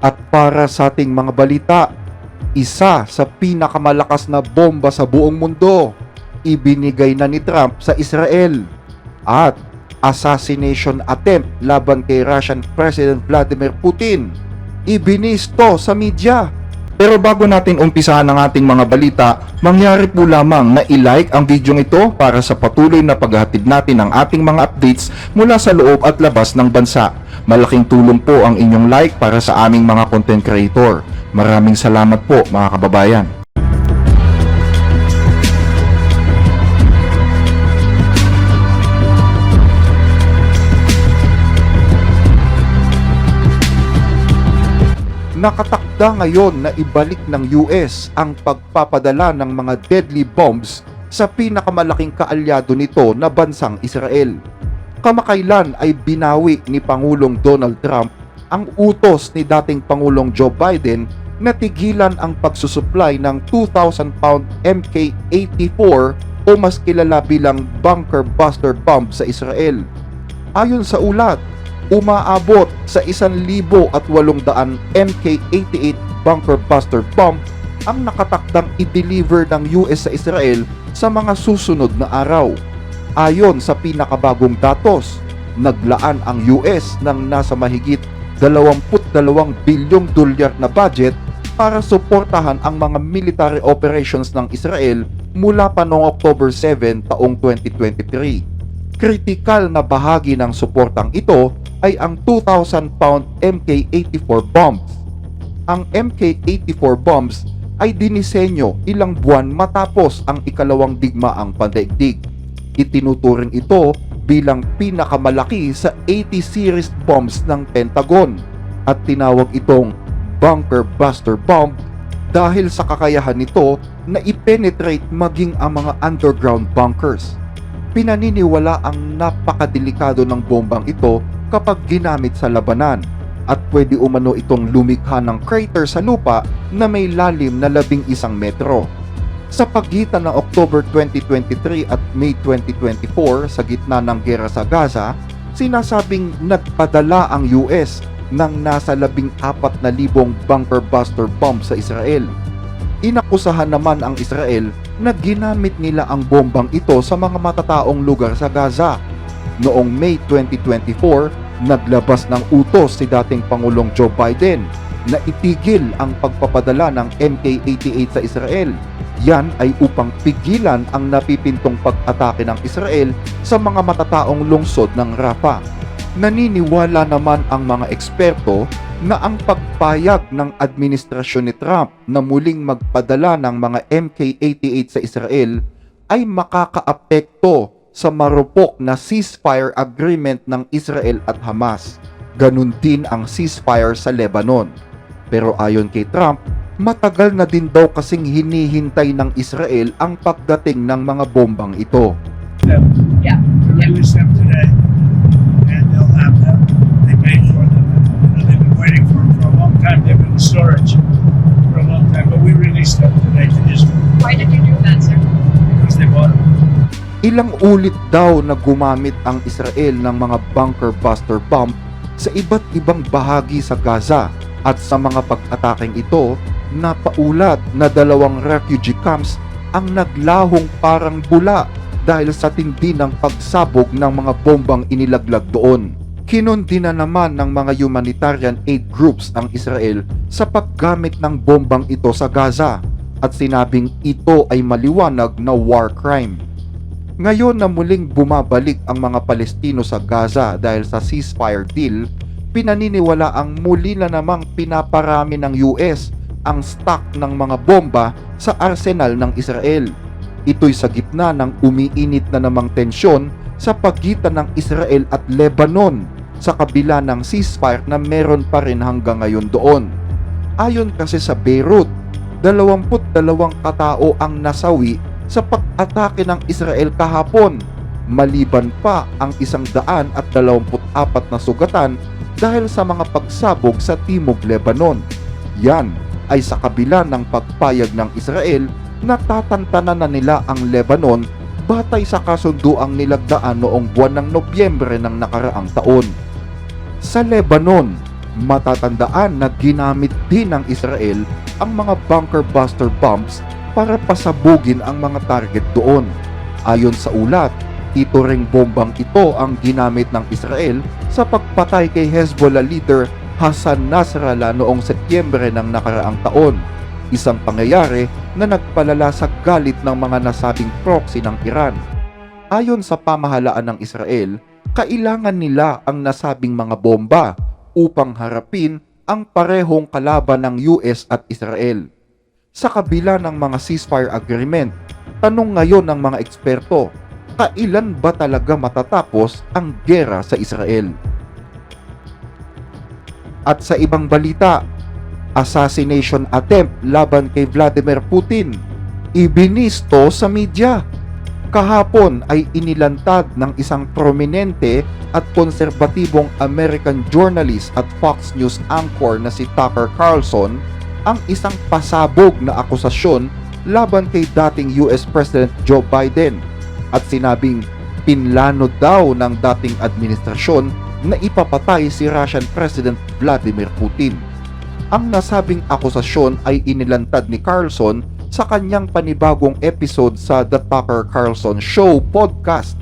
At para sa ating mga balita, isa sa pinakamalakas na bomba sa buong mundo, ibinigay na ni Trump sa Israel. At assassination attempt laban kay Russian President Vladimir Putin, ibinisto sa media. Pero bago natin umpisahan ang ating mga balita, mangyari po lamang na i-like ang video ito para sa patuloy na paghahatid natin ng ating mga updates mula sa loob at labas ng bansa. Malaking tulong po ang inyong like para sa aming mga content creator. Maraming salamat po mga kababayan. Nakatakda ngayon na ibalik ng US ang pagpapadala ng mga deadly bombs sa pinakamalaking kaalyado nito na bansang Israel. Kamakailan ay binawi ni Pangulong Donald Trump ang utos ni dating Pangulong Joe Biden na tigilan ang pagsusupply ng 2,000-pound Mk-84 o mas kilala bilang bunker buster bomb sa Israel. Ayon sa ulat, umaabot sa 1,800 Mk-88 bunker buster bomb ang nakatakdang i-deliver ng US sa Israel sa mga susunod na araw. Ayon sa pinakabagong datos, naglaan ang US ng nasa mahigit $22 bilyong na budget para suportahan ang mga military operations ng Israel mula pa noong October 7 taong 2023. Kritikal na bahagi ng suportang ito ay ang 2,000-pound Mk-84 bombs. Ang Mk-84 bombs ay dinisenyo ilang buwan matapos ang ikalawang digmaang pandaigdig. Itinuturing ito bilang pinakamalaki sa 80 series bombs ng Pentagon at tinawag itong bunker buster bomb dahil sa kakayahan nito na i-penetrate maging ang mga underground bunkers. Pinaniniwala ang napakadelikado ng bombang ito kapag ginamit sa labanan at pwede umano itong lumikha ng crater sa lupa na may lalim na 11 metro. Sa pagitan ng October 2023 at May 2024 sa gitna ng giyera sa Gaza, sinasabing nagpadala ang US ng nasa 14,000 bunker buster bomb sa Israel. Inakusahan naman ang Israel na ginamit nila ang bombang ito sa mga matataong lugar sa Gaza. Noong May 2024, naglabas ng utos si dating Pangulong Joe Biden na itigil ang pagpapadala ng Mk-88 sa Israel. Yan ay upang pigilan ang napipintong pag-atake ng Israel sa mga matataong lungsod ng Rafah. Naniniwala naman ang mga eksperto na ang pagpayag ng administrasyon ni Trump na muling magpadala ng mga Mk-88 sa Israel ay makakaapekto sa marupok na ceasefire agreement ng Israel at Hamas. Ganun din ang ceasefire sa Lebanon. Pero ayon kay Trump, matagal na din daw kasing hinihintay ng Israel ang pagdating ng mga bombang ito. Yeah. Release them today, and they'll have them. They paid for them. They've been waiting for them for a long time. They've been in storage for a long time, but we released them today to Israel Why did you do that, sir? because they bought them. Ilang ulit daw na gumamit ang Israel ng mga bunker buster bomb sa iba't ibang bahagi sa Gaza at sa mga pag-ataking ito, napaulat na 2 refugee camps ang naglahong parang bula dahil sa tindi ng pagsabog ng mga bombang inilaglag doon. Kinundi na naman ng mga humanitarian aid groups ang Israel sa paggamit ng bombang ito sa Gaza at sinabing ito ay maliwanag na war crime. Ngayon na muling bumabalik ang mga Palestino sa Gaza dahil sa ceasefire deal, pinaniniwala ang muli na namang pinaparami ng US ang stock ng mga bomba sa arsenal ng Israel. Ito'y sa gitna ng umiinit na namang tensyon sa pagitan ng Israel at Lebanon sa kabila ng ceasefire na meron pa rin hanggang ngayon doon. Ayon kasi sa Beirut, 22 katao ang nasawi sa pag-atake ng Israel kahapon, maliban pa ang 124 na sugatan dahil sa mga pagsabog sa Timog Lebanon. Yan ay sa kabila ng pagpayag ng Israel na tatantanan na nila ang Lebanon batay sa kasunduang nilagdaan noong buwan ng Nobyembre ng nakaraang taon. Sa Lebanon, Matatandaan na ginamit din ng Israel ang mga bunker buster bombs para pasabugin ang mga target doon. Ayon sa ulat, ito ring bombang ito ang ginamit ng Israel sa pagpatay kay Hezbollah leader Hassan Nasrallah noong Setyembre ng nakaraang taon. Isang pangyayari na nagpalala sa galit ng mga nasabing proxy ng Iran. Ayon sa pamahalaan ng Israel, kailangan nila ang nasabing mga bomba upang harapin ang parehong kalaban ng US at Israel. Sa kabila ng mga ceasefire agreement, tanong ngayon ng mga eksperto, kailan ba talaga matatapos ang gera sa Israel? At sa ibang balita, assassination attempt laban kay Vladimir Putin, ibinisto sa media. Kahapon ay inilantad ng isang prominente at konserbatibong American journalist at Fox News anchor na si Tucker Carlson ang isang pasabog na akusasyon laban kay dating US President Joe Biden at sinabing pinlano daw ng dating administrasyon na ipapatay si Russian President Vladimir Putin. Ang nasabing akusasyon ay inilantad ni Carlson sa kanyang panibagong episode sa The Tucker Carlson Show podcast.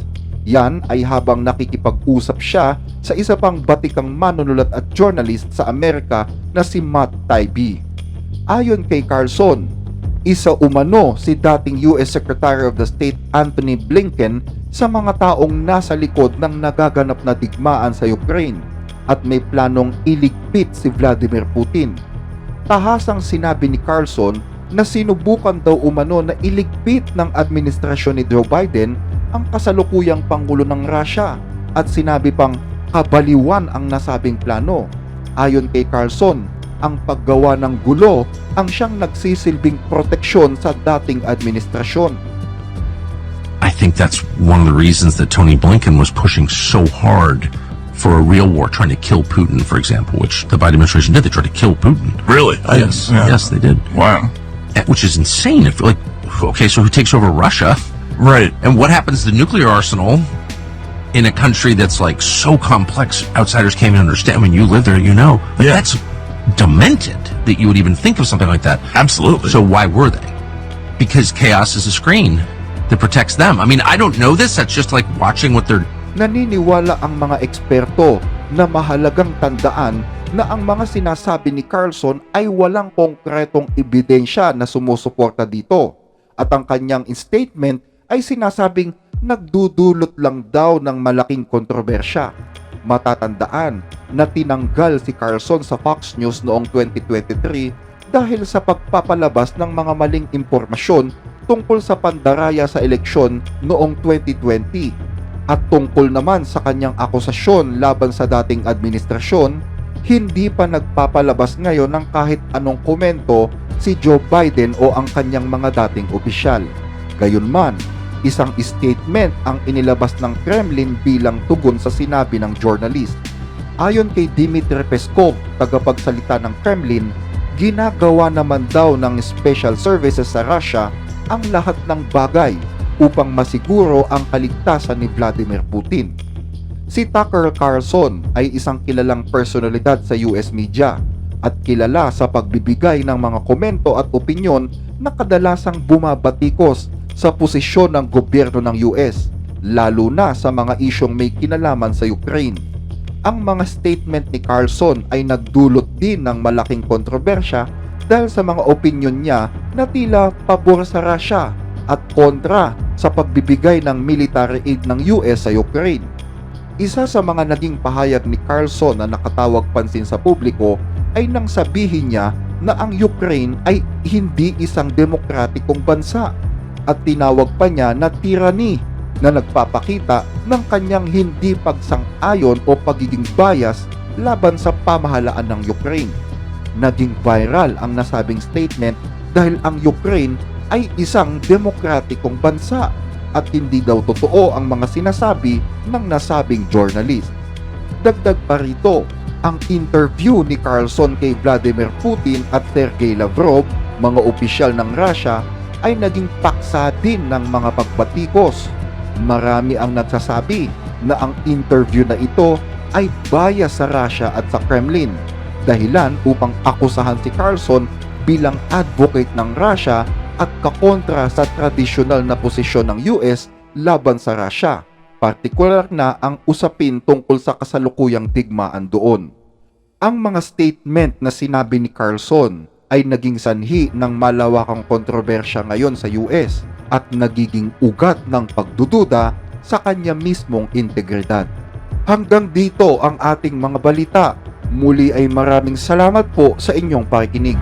Yan ay habang nakikipag-usap siya sa isa pang batikang manunulat at journalist sa Amerika na si Matt Taibbi. Ayon kay Carlson, isa umano si dating US Secretary of the State Antony Blinken sa mga taong nasa likod ng nagaganap na digmaan sa Ukraine at may planong iligpit si Vladimir Putin. Tahasang sinabi ni Carlson na sinubukan daw umano na iligpit ng administrasyon ni Joe Biden ang kasalukuyang Pangulo ng Russia at sinabi pang kabaliwan ang nasabing plano. Ayon kay Carlson, ang paggawa ng gulo ang siyang nagsisilbing proteksyon sa dating administrasyon. I think that's one of the reasons that Tony Blinken was pushing so hard for a real war, trying to kill Putin, for example, which the Biden administration did. They tried to kill Putin. Really? Yes, yes, they did. Wow. Which is insane. If like, okay, so who takes over Russia? Right. And what happens to the nuclear arsenal in a country that's like so complex, outsiders can't even understand? I mean, you live there, you know. But Yeah. that's demented that you would even think of something like that. Absolutely. So why were they? Because chaos is a screen that protects them. I mean, I don't know this. That's just like watching what they're... Naniniwala ang mga eksperto na mahalagang tandaan na ang mga sinasabi ni Carlson ay walang konkretong ebidensya na sumusuporta dito at ang kanyang statement ay sinasabing nagdudulot lang daw ng malaking kontrobersya. Matatandaan na tinanggal si Carlson sa Fox News noong 2023 dahil sa pagpapalabas ng mga maling impormasyon tungkol sa pandaraya sa eleksyon noong 2020 at tungkol naman sa kanyang akusasyon laban sa dating administrasyon. Hindi pa nagpapalabas ngayon ng kahit anong komento si Joe Biden o ang kanyang mga dating opisyal. Gayunman, isang statement ang inilabas ng Kremlin bilang tugon sa sinabi ng journalist. Ayon kay Dmitry Peskov, tagapagsalita ng Kremlin, ginagawa naman daw ng special services sa Russia ang lahat ng bagay upang masiguro ang kaligtasan ni Vladimir Putin. Si Tucker Carlson ay isang kilalang personalidad sa US media at kilala sa pagbibigay ng mga komento at opinyon na kadalasang bumabatikos sa posisyon ng gobyerno ng US, lalo na sa mga isyong may kinalaman sa Ukraine. Ang mga statement ni Carlson ay nagdulot din ng malaking kontrobersya dahil sa mga opinyon niya na tila pabor sa Russia at kontra sa pagbibigay ng military aid ng US sa Ukraine. Isa sa mga naging pahayag ni Carlson na nakatawag pansin sa publiko ay nang sabihin niya na ang Ukraine ay hindi isang demokratikong bansa at tinawag pa niya na tyranny na nagpapakita ng kanyang hindi pagsang-ayon o pagiging bias laban sa pamahalaan ng Ukraine. Naging viral ang nasabing statement dahil ang Ukraine ay isang demokratikong bansa at hindi daw totoo ang mga sinasabi ng nasabing journalist. Dagdag pa rito, ang interview ni Carlson kay Vladimir Putin at Sergey Lavrov, mga opisyal ng Russia, ay naging paksa din ng mga pagbatikos. Marami ang nagsasabi na ang interview na ito ay bias sa Russia at sa Kremlin dahilan upang akusahan si Carlson bilang advocate ng Russia at kakontra sa tradisyonal na posisyon ng US laban sa Russia, partikular na ang usapin tungkol sa kasalukuyang digmaan doon. Ang mga statement na sinabi ni Carlson ay naging sanhi ng malawakang kontrobersya ngayon sa US at nagiging ugat ng pagdududa sa kanya mismong integridad. Hanggang dito ang ating mga balita. Muli ay maraming salamat po sa inyong pakikinig.